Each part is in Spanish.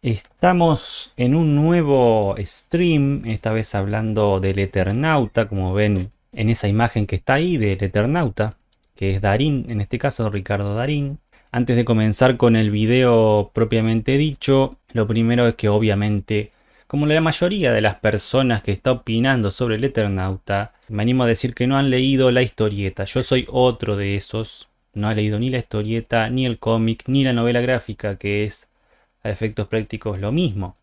Estamos en un nuevo stream, esta vez hablando del Eternauta, como ven en esa imagen que está ahí del Eternauta, que es Darín, en este caso Ricardo Darín. Antes de comenzar con el video propiamente dicho, lo primero es que obviamente, como la mayoría de las personas que está opinando sobre el Eternauta, me animo a decir que no han leído la historieta. Yo soy otro de esos, no he leído ni la historieta, ni el cómic, ni la novela gráfica, que es a efectos prácticos lo mismo.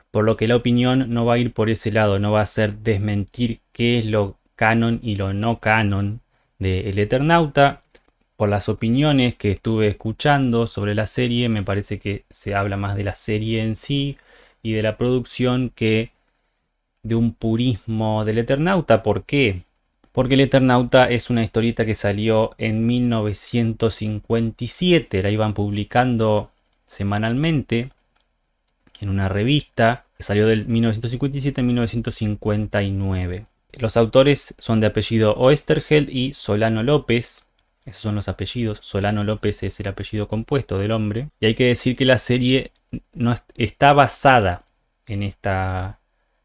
Por lo que la opinión no va a ir por ese lado, no va a ser desmentir qué es lo canon y lo no canon de El Eternauta. Por las opiniones que estuve escuchando sobre la serie, me parece que se habla más de la serie en sí y de la producción que de un purismo del Eternauta. ¿Por qué? Porque El Eternauta es una historieta que salió en 1957, la iban publicando semanalmente en una revista que salió del 1957 a 1959. Los autores son de apellido Oesterheld y Solano López. Esos son los apellidos. Solano López es el apellido compuesto del hombre. Y hay que decir que la serie no está basada en esta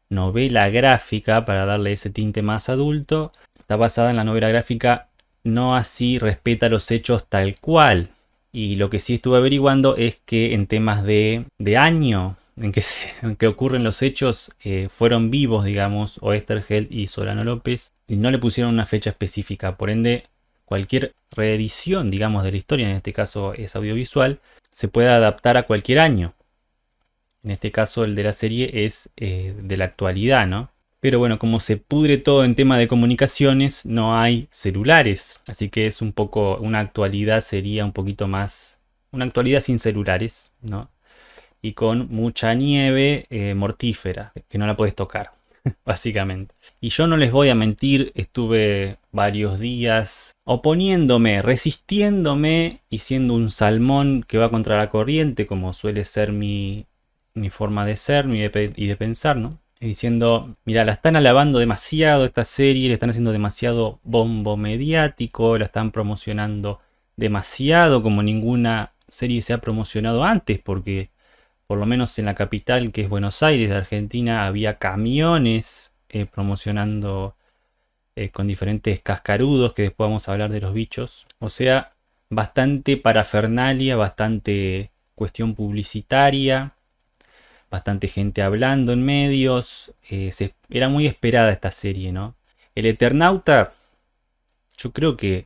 novela gráfica, para darle ese tinte más adulto. Está basada en la novela gráfica, no así respeta los hechos tal cual. Y lo que sí estuve averiguando es que en temas de año en que ocurren los hechos, fueron vivos, digamos, Oesterheld y Solano López, y no le pusieron una fecha específica. Por ende, cualquier reedición, digamos, de la historia, en este caso es audiovisual, se puede adaptar a cualquier año. En este caso, el de la serie es de la actualidad, ¿no? Pero bueno, como se pudre todo en tema de comunicaciones, no hay celulares. Así que es un poco, una actualidad sería un poquito más, una actualidad sin celulares, ¿no? Y con mucha nieve mortífera, que no la puedes tocar, básicamente. Y yo no les voy a mentir, estuve varios días oponiéndome, resistiéndome y siendo un salmón que va contra la corriente, como suele ser mi forma de ser y de pensar, ¿no? Y diciendo, mira, la están alabando demasiado esta serie, le están haciendo demasiado bombo mediático, la están promocionando demasiado como ninguna serie se ha promocionado antes, porque por lo menos en la capital, que es Buenos Aires de Argentina, había camiones promocionando con diferentes cascarudos, que después vamos a hablar de los bichos. O sea, bastante parafernalia, bastante cuestión publicitaria, bastante gente hablando en medios. Era muy esperada esta serie, ¿no? El Eternauta, yo creo que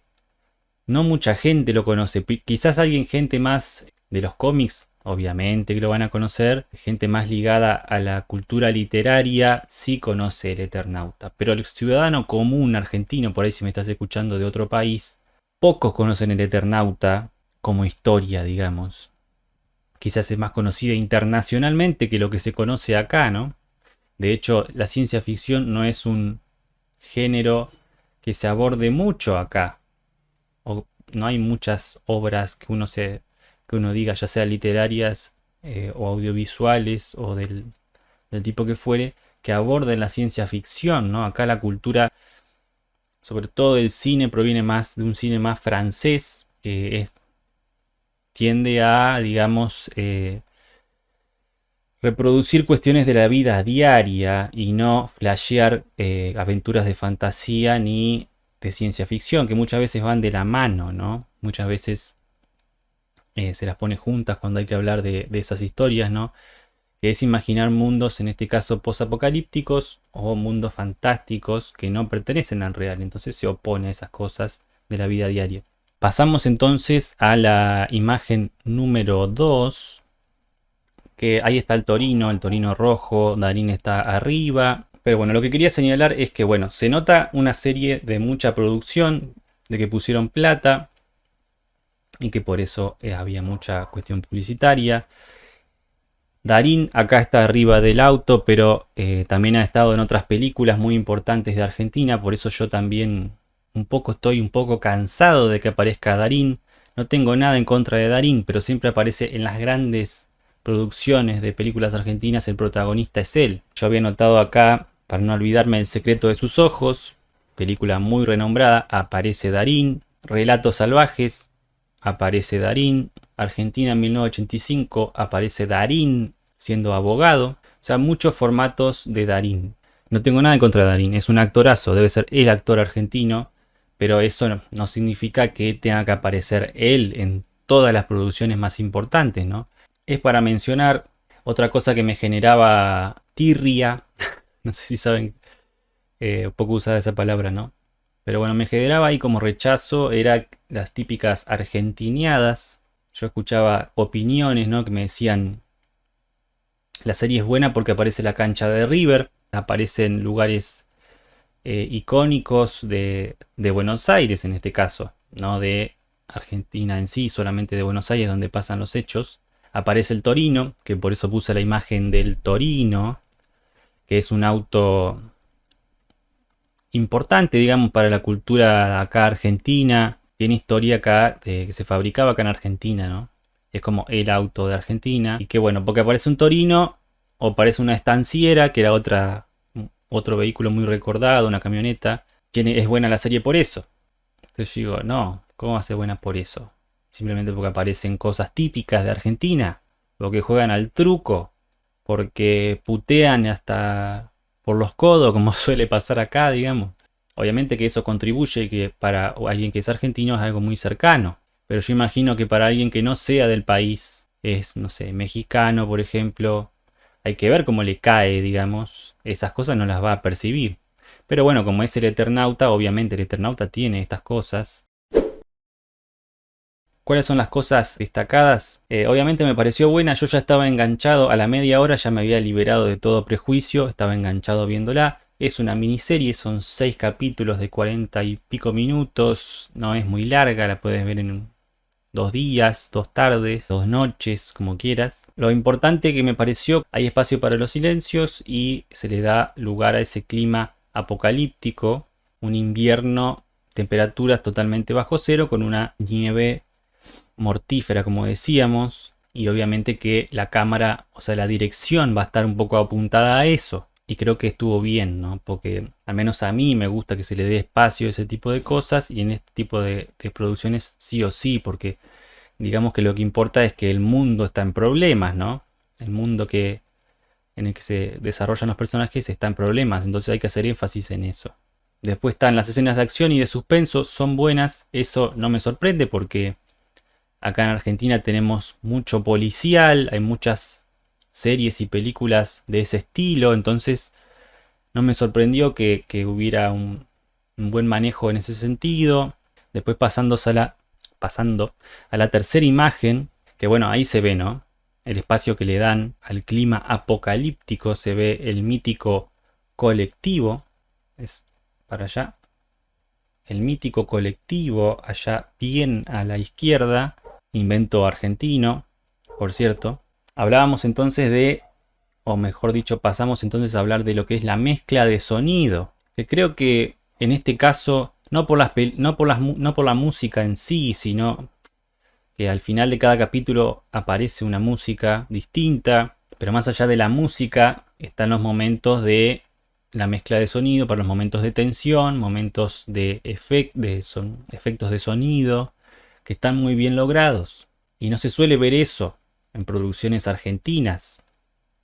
no mucha gente lo conoce. Quizás alguien, gente más de los cómics, obviamente que lo van a conocer. Gente más ligada a la cultura literaria sí conoce el Eternauta. Pero el ciudadano común argentino, por ahí si me estás escuchando de otro país, pocos conocen el Eternauta como historia, digamos. Quizás es más conocida internacionalmente que lo que se conoce acá, ¿no? De hecho, la ciencia ficción no es un género que se aborde mucho acá. O no hay muchas obras que uno diga, ya sea literarias o audiovisuales o del tipo que fuere, que aborden la ciencia ficción, ¿no? Acá la cultura, sobre todo del cine, proviene más de un cine más francés, tiende a, digamos, reproducir cuestiones de la vida diaria y no flashear aventuras de fantasía ni de ciencia ficción, que muchas veces van de la mano, ¿no? Muchas veces se las pone juntas cuando hay que hablar de esas historias, ¿no? Que es imaginar mundos, en este caso posapocalípticos o mundos fantásticos que no pertenecen al real, entonces se opone a esas cosas de la vida diaria. Pasamos entonces a la imagen número 2, que ahí está el Torino rojo, Darín está arriba. Pero bueno, lo que quería señalar es que, bueno, se nota una serie de mucha producción, de que pusieron plata y que por eso había mucha cuestión publicitaria. Darín acá está arriba del auto, pero también ha estado en otras películas muy importantes de Argentina, por eso yo también estoy un poco cansado de que aparezca Darín. No tengo nada en contra de Darín, pero siempre aparece en las grandes producciones de películas argentinas, el protagonista es él. Yo había notado acá, para no olvidarme, El secreto de sus ojos, película muy renombrada, aparece Darín. Relatos salvajes, aparece Darín. Argentina en 1985, aparece Darín. siendo abogado. O sea, muchos formatos de Darín. No tengo nada en contra de Darín, es un actorazo, debe ser el actor argentino, pero eso no significa que tenga que aparecer él en todas las producciones más importantes, ¿no? Es para mencionar otra cosa que me generaba tirria, no sé si saben, poco usada esa palabra, ¿no? Pero bueno, me generaba ahí como rechazo, era las típicas argentineadas. Yo escuchaba opiniones, ¿no? Que me decían, la serie es buena porque aparece la cancha de River, aparecen lugares icónicos de Buenos Aires en este caso, no de Argentina en sí, solamente de Buenos Aires donde pasan los hechos. Aparece el Torino, que por eso puse la imagen del Torino, que es un auto importante, digamos, para la cultura acá argentina. Tiene historia acá, que se fabricaba acá en Argentina, ¿no? Es como el auto de Argentina. Y que bueno, porque aparece un Torino o aparece una estanciera, que era otro vehículo muy recordado, una camioneta. Es buena la serie por eso. Entonces yo digo, no, ¿cómo va a ser buena por eso? Simplemente porque aparecen cosas típicas de Argentina. Porque juegan al truco. Porque putean hasta por los codos, como suele pasar acá, digamos. Obviamente que eso contribuye que para alguien que es argentino es algo muy cercano. Pero yo imagino que para alguien que no sea del país, es, no sé, mexicano, por ejemplo, hay que ver cómo le cae, digamos. Esas cosas no las va a percibir. Pero bueno, como es el Eternauta, obviamente el Eternauta tiene estas cosas. ¿Cuáles son las cosas destacadas? Obviamente me pareció buena, yo ya estaba enganchado, a la media hora ya me había liberado de todo prejuicio, estaba enganchado viéndola. Es una miniserie, son 6 capítulos de 40 y pico minutos, no es muy larga, la puedes ver en 2 días, 2 tardes, 2 noches, como quieras. Lo importante que me pareció, hay espacio para los silencios y se le da lugar a ese clima apocalíptico, un invierno, temperaturas totalmente bajo cero con una nieve mortífera, como decíamos, y obviamente que la cámara, o sea, la dirección va a estar un poco apuntada a eso. Y creo que estuvo bien, ¿no? Porque al menos a mí me gusta que se le dé espacio a ese tipo de cosas y en este tipo de producciones sí o sí, porque digamos que lo que importa es que el mundo está en problemas, ¿no? El mundo en el que se desarrollan los personajes está en problemas, entonces hay que hacer énfasis en eso. Después están las escenas de acción y de suspenso, son buenas, eso no me sorprende porque acá en Argentina tenemos mucho policial, hay muchas series y películas de ese estilo, entonces no me sorprendió que hubiera un buen manejo en ese sentido. Después pasando a la tercera imagen, que bueno, ahí se ve, ¿no? El espacio que le dan al clima apocalíptico, se ve el mítico colectivo, es para allá, el mítico colectivo allá bien a la izquierda, invento argentino, por cierto. Hablábamos entonces o mejor dicho, pasamos entonces a hablar de lo que es la mezcla de sonido, que creo que en este caso, no por la música en sí, sino que al final de cada capítulo aparece una música distinta, pero más allá de la música están los momentos de la mezcla de sonido para los momentos de tensión, momentos de efectos de sonido que están muy bien logrados. Y no se suele ver eso en producciones argentinas.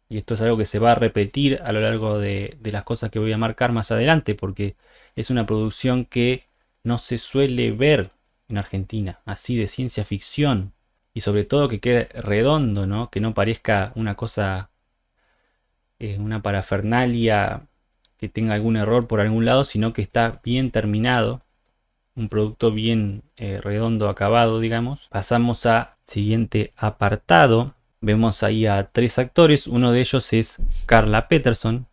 Y esto es algo que se va a repetir a lo largo de las cosas que voy a marcar más adelante, porque es una producción que no se suele ver en Argentina, así de ciencia ficción. Y sobre todo que quede redondo, ¿no? Que no parezca una cosa, una parafernalia que tenga algún error por algún lado, sino que está bien terminado. Un producto bien redondo, acabado, digamos. Pasamos a siguiente apartado. Vemos ahí a 3 actores. Uno de ellos es Carla Peterson,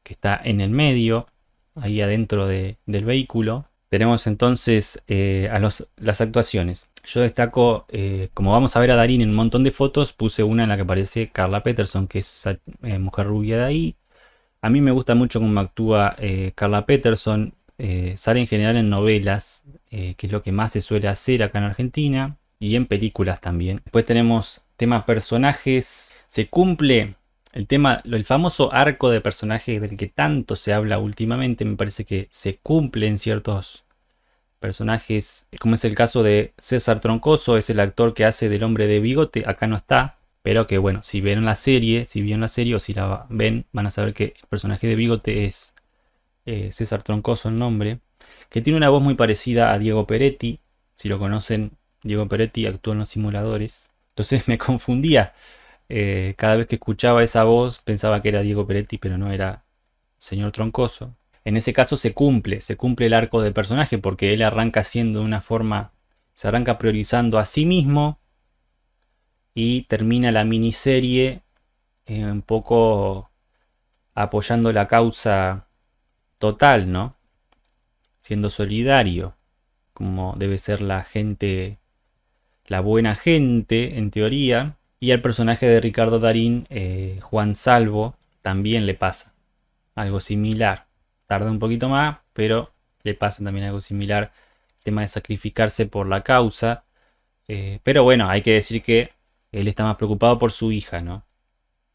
que está en el medio, ahí adentro del vehículo. Tenemos entonces las actuaciones. Yo destaco, como vamos a ver a Darín en un montón de fotos, puse una en la que aparece Carla Peterson, que es esa mujer rubia de ahí. A mí me gusta mucho cómo actúa Carla Peterson. Sale en general en novelas, que es lo que más se suele hacer acá en Argentina, y en películas también. Después tenemos tema personajes. Se cumple el famoso arco de personajes del que tanto se habla últimamente. Me parece que se cumple en ciertos personajes, como es el caso de César Troncoso, es el actor que hace del hombre de bigote, acá no está, Pero que bueno, si vieron la serie, o si la ven, van a saber que el personaje de Bigote es César Troncoso el nombre, que tiene una voz muy parecida a Diego Peretti. Si lo conocen, Diego Peretti actuó en Los Simuladores. Entonces me confundía. Cada vez que escuchaba esa voz pensaba que era Diego Peretti, pero no era señor Troncoso. En ese caso se cumple el arco del personaje porque él arranca siendo de una forma, se arranca priorizando a sí mismo y termina la miniserie un poco apoyando la causa total, ¿no? Siendo solidario, como debe ser la gente, la buena gente, en teoría. Y al personaje de Ricardo Darín, Juan Salvo, también le pasa algo similar. Tarda un poquito más, pero le pasa también algo similar. El tema de sacrificarse por la causa. Pero bueno, hay que decir que él está más preocupado por su hija, ¿no?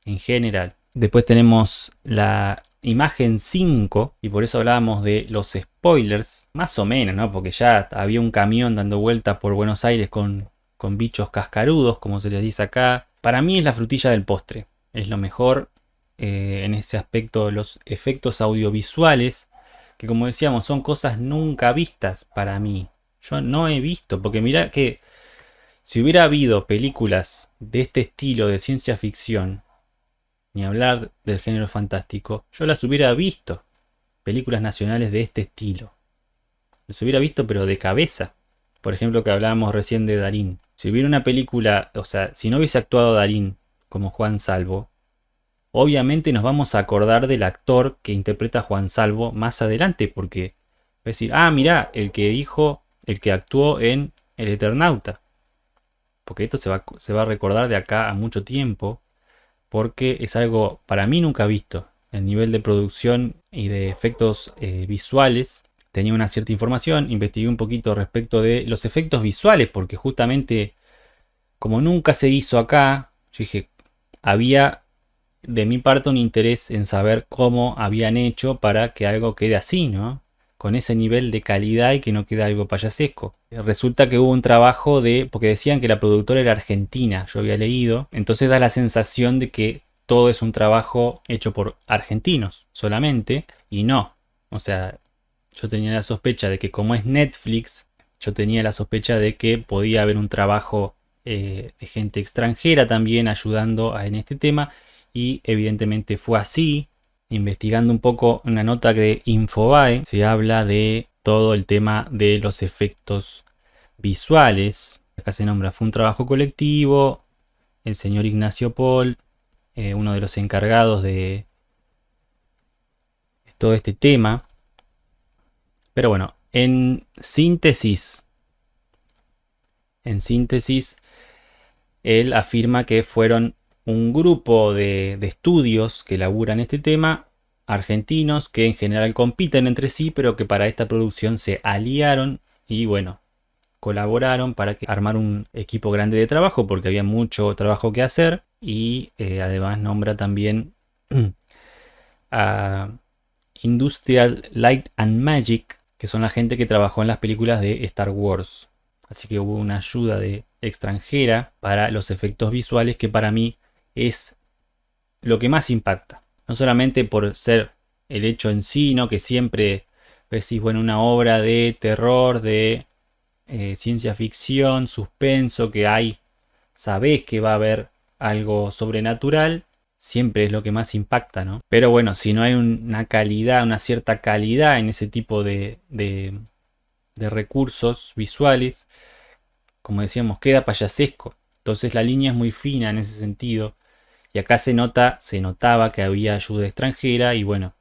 En general. Después tenemos la imagen 5, y por eso hablábamos de los spoilers, más o menos, ¿no? Porque ya había un camión dando vueltas por Buenos Aires con bichos cascarudos, como se les dice acá. Para mí es la frutilla del postre, es lo mejor en ese aspecto, los efectos audiovisuales, que como decíamos son cosas nunca vistas para mí. Yo no he visto, porque mira que si hubiera habido películas de este estilo de ciencia ficción, ni hablar del género fantástico, yo las hubiera visto. Películas nacionales de este estilo. Las hubiera visto pero de cabeza. Por ejemplo, que hablábamos recién de Darín. Si hubiera una película, o sea, si no hubiese actuado Darín como Juan Salvo, obviamente nos vamos a acordar del actor que interpreta a Juan Salvo más adelante, porque va a decir, ah, mirá, el que dijo, el que actuó en El Eternauta. Porque esto se va a recordar de acá a mucho tiempo, porque es algo para mí nunca visto. El nivel de producción y de efectos visuales. Tenía una cierta información, investigué un poquito respecto de los efectos visuales, porque justamente como nunca se hizo acá, yo dije, había de mi parte un interés en saber cómo habían hecho para que algo quede así, ¿no? Con ese nivel de calidad y que no quede algo payasesco. Resulta que hubo un trabajo porque decían que la productora era argentina, yo había leído, entonces da la sensación de que todo es un trabajo hecho por argentinos solamente, y no. O sea, yo tenía la sospecha de que como es Netflix, yo tenía la sospecha de que podía haber un trabajo de gente extranjera también ayudando en este tema, y evidentemente fue así. Investigando un poco una nota de Infobae, se habla de todo el tema de los efectos visuales. Acá se nombra, fue un trabajo colectivo, el señor Ignacio Paul, uno de los encargados de todo este tema. Pero bueno, en síntesis, él afirma que fueron un grupo de estudios que elaboran este tema, argentinos, que en general compiten entre sí, pero que para esta producción se aliaron y bueno, colaboraron para armar un equipo grande de trabajo, porque había mucho trabajo que hacer. Y además nombra también a Industrial Light and Magic, que son la gente que trabajó en las películas de Star Wars. Así que hubo una ayuda de extranjera para los efectos visuales, que para mí es lo que más impacta. No solamente por ser el hecho en sí, ¿no? Que siempre decís, bueno, una obra de terror, de ciencia ficción, suspenso, que hay, sabés que va a haber algo sobrenatural, siempre es lo que más impacta, ¿no? Pero bueno, si no hay una calidad, una cierta calidad en ese tipo de recursos visuales, como decíamos, queda payasesco. Entonces la línea es muy fina en ese sentido. Y acá se notaba que había ayuda extranjera y bueno,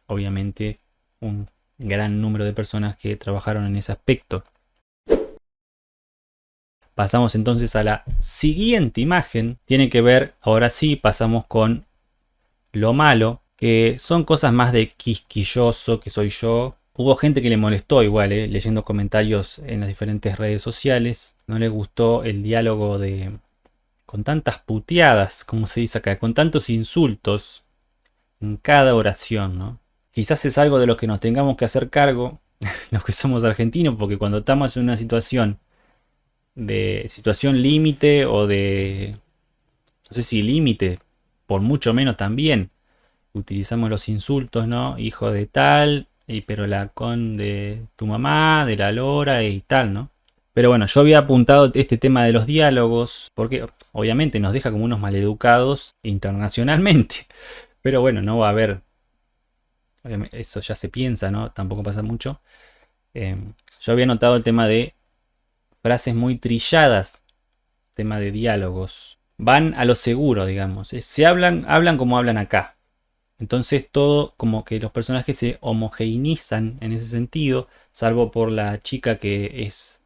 obviamente un gran número de personas que trabajaron en ese aspecto. Pasamos entonces a la siguiente imagen. Tiene que ver, ahora sí, pasamos con lo malo, que son cosas más de quisquilloso que soy yo. Hubo gente que le molestó igual, leyendo comentarios en las diferentes redes sociales. No le gustó el diálogo con tantas puteadas, como se dice acá, con tantos insultos en cada oración, ¿no? Quizás es algo de lo que nos tengamos que hacer cargo, los que somos argentinos, porque cuando estamos en una situación límite o de No sé si límite, por mucho menos también. Utilizamos los insultos, ¿no? Hijo de tal, pero la con de tu mamá, de la lora y tal, ¿no? Pero bueno, yo había apuntado este tema de los diálogos, porque obviamente nos deja como unos maleducados internacionalmente. Pero bueno, no va a haber, eso ya se piensa, ¿no? Tampoco pasa mucho. Yo había notado el tema de frases muy trilladas, tema de diálogos. Van a lo seguro, digamos. Se hablan como hablan acá. Entonces todo como que los personajes se homogeneizan en ese sentido, salvo por la chica que es,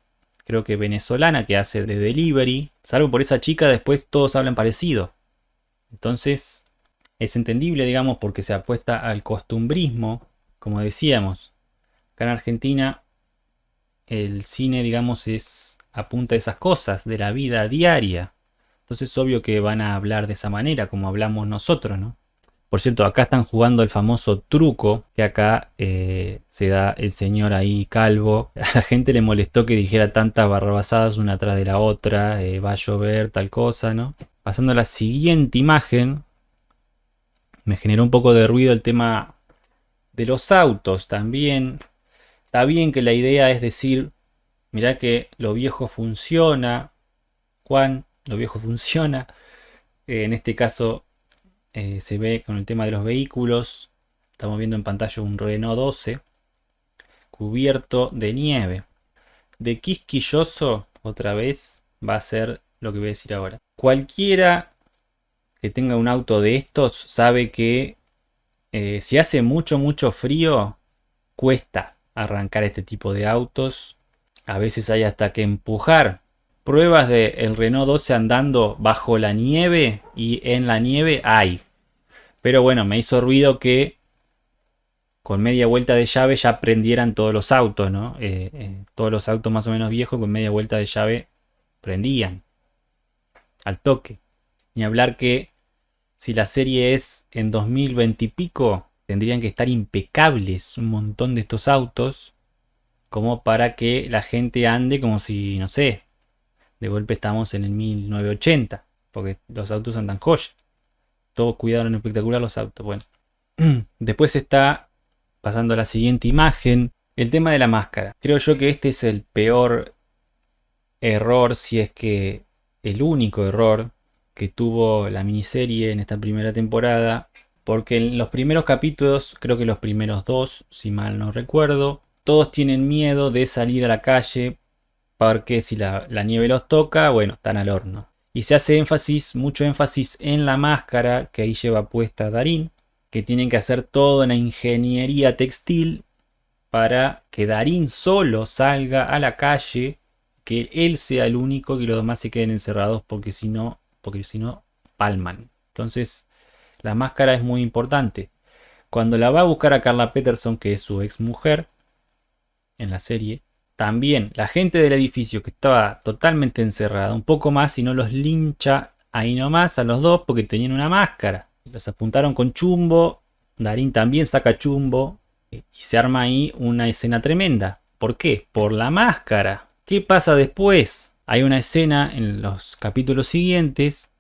creo que venezolana, que hace de delivery. Salvo por esa chica, después todos hablan parecido. Entonces es entendible, digamos, porque se apuesta al costumbrismo, como decíamos. Acá en Argentina el cine, digamos, apunta a esas cosas de la vida diaria. Entonces es obvio que van a hablar de esa manera, como hablamos nosotros, ¿no? Por cierto, acá están jugando el famoso truco que acá se da el señor ahí calvo. A la gente le molestó que dijera tantas barrabasadas una tras de la otra, va a llover, tal cosa, ¿no? Pasando a la siguiente imagen, me generó un poco de ruido el tema de los autos también. Está bien que la idea es decir, mirá que lo viejo funciona, Juan, lo viejo funciona. En este caso se ve con el tema de los vehículos. Estamos viendo en pantalla un Renault 12 cubierto de nieve. De quisquilloso, otra vez, va a ser lo que voy a decir ahora. Cualquiera que tenga un auto de estos sabe que si hace mucho frío, cuesta arrancar este tipo de autos. A veces hay hasta que empujar. Pruebas del Renault 12 andando bajo la nieve y en la nieve hay. Pero bueno, me hizo ruido que con media vuelta de llave ya prendieran todos los autos, ¿no? Todos los autos más o menos viejos con media vuelta de llave prendían al toque. Ni hablar que si la serie es en 2020 y pico, tendrían que estar impecables un montón de estos autos como para que la gente ande como si, no sé, de golpe estamos en el 1980, porque los autos andan joya. Todos cuidaron espectacular los autos. Bueno, después está pasando a la siguiente imagen, el tema de la máscara. Creo yo que este es el peor error, si es que el único error que tuvo la miniserie en esta primera temporada. Porque en los primeros capítulos, creo que los primeros dos, si mal no recuerdo, todos tienen miedo de salir a la calle porque si la nieve los toca, bueno, están al horno. Y se hace mucho énfasis en la máscara que ahí lleva puesta Darín, que tienen que hacer toda una ingeniería textil para que Darín solo salga a la calle, que él sea el único y los demás se queden encerrados porque si no palman. Entonces la máscara es muy importante. Cuando la va a buscar a Carla Peterson, que es su ex mujer en la serie, también la gente del edificio que estaba totalmente encerrada, un poco más y no los lincha ahí nomás a los dos porque tenían una máscara. Los apuntaron con chumbo, Darín también saca chumbo y se arma ahí una escena tremenda. ¿Por qué? Por la máscara. ¿Qué pasa después? Hay una escena en los capítulos siguientes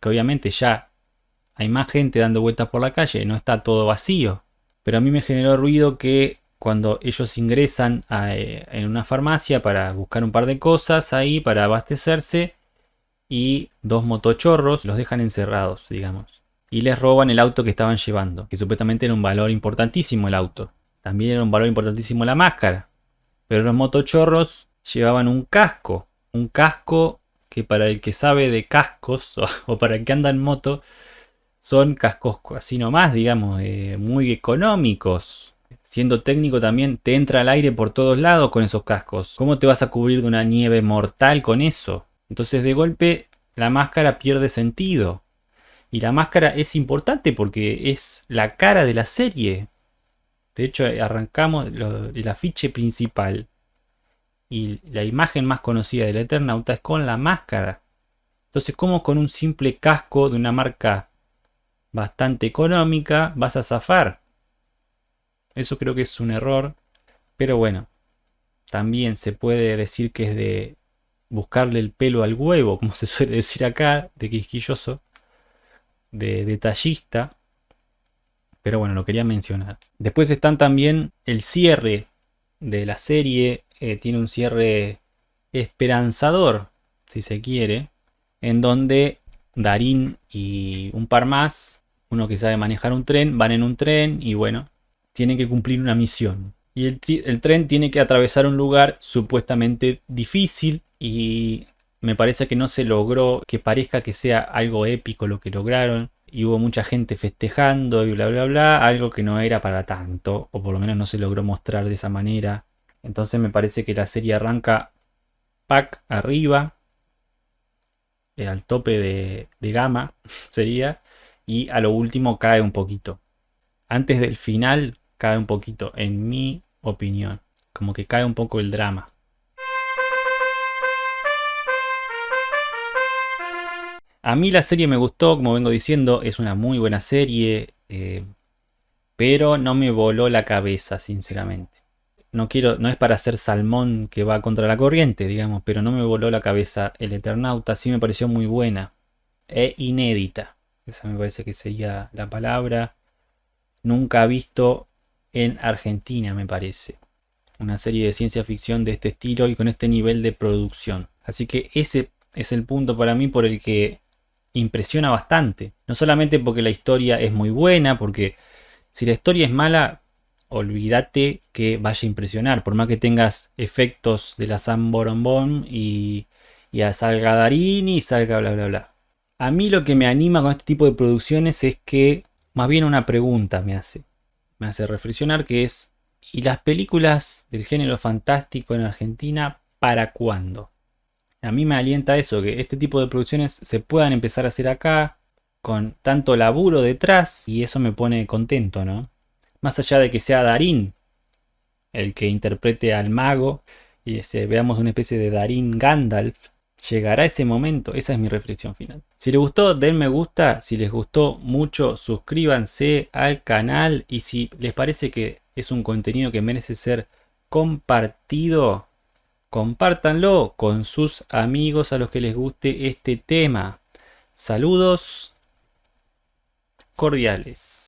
que obviamente ya hay más gente dando vueltas por la calle, no está todo vacío. Pero a mí me generó ruido que cuando ellos ingresan en una farmacia para buscar un par de cosas ahí para abastecerse y dos motochorros los dejan encerrados, digamos. Y les roban el auto que estaban llevando, que supuestamente era un valor importantísimo el auto. También era un valor importantísimo la máscara. Pero los motochorros llevaban un casco que para el que sabe de cascos o para el que anda en moto, son cascos así nomás, digamos, muy económicos. Siendo técnico también te entra el aire por todos lados con esos cascos. ¿Cómo te vas a cubrir de una nieve mortal con eso? Entonces de golpe la máscara pierde sentido. Y la máscara es importante porque es la cara de la serie. De hecho arrancamos el afiche principal y la imagen más conocida del Eternauta es con la máscara. Entonces, ¿cómo con un simple casco de una marca bastante económica vas a zafar? Eso creo que es un error. Pero bueno, también se puede decir que es buscarle el pelo al huevo, como se suele decir acá, de quisquilloso, de detallista. Pero bueno, lo quería mencionar. Después están también el cierre de la serie. Tiene un cierre esperanzador, si se quiere, en donde Darín y un par más, uno que sabe manejar un tren, van en un tren y bueno, tienen que cumplir una misión. Y el tren tiene que atravesar un lugar supuestamente difícil y me parece que no se logró que parezca que sea algo épico lo que lograron. Y hubo mucha gente festejando y bla bla bla, algo que no era para tanto, o por lo menos no se logró mostrar de esa manera. Entonces me parece que la serie arranca pack arriba, al tope de gama sería, y a lo último cae un poquito. Antes del final cae un poquito, en mi opinión. Como que cae un poco el drama. A mí la serie me gustó, como vengo diciendo, es una muy buena serie, pero no me voló la cabeza, sinceramente. No quiero, no es para ser salmón que va contra la corriente, digamos, pero no me voló la cabeza El Eternauta, sí me pareció muy buena e inédita. Esa me parece que sería la palabra. Nunca visto en Argentina, me parece. Una serie de ciencia ficción de este estilo y con este nivel de producción. Así que ese es el punto para mí por el que impresiona bastante. No solamente porque la historia es muy buena, porque si la historia es mala, olvídate que vaya a impresionar. Por más que tengas efectos de la Sam Borombón y salga Darini y salga bla bla bla. A mí lo que me anima con este tipo de producciones es que más bien una pregunta me hace reflexionar, que es, ¿y las películas del género fantástico en Argentina para cuándo? A mí me alienta eso, que este tipo de producciones se puedan empezar a hacer acá con tanto laburo detrás y eso me pone contento, ¿no? Más allá de que sea Darín el que interprete al mago y veamos una especie de Darín Gandalf, llegará ese momento. Esa es mi reflexión final. Si les gustó, den me gusta. Si les gustó mucho, suscríbanse al canal. Y si les parece que es un contenido que merece ser compartido, compártanlo con sus amigos a los que les guste este tema. Saludos cordiales.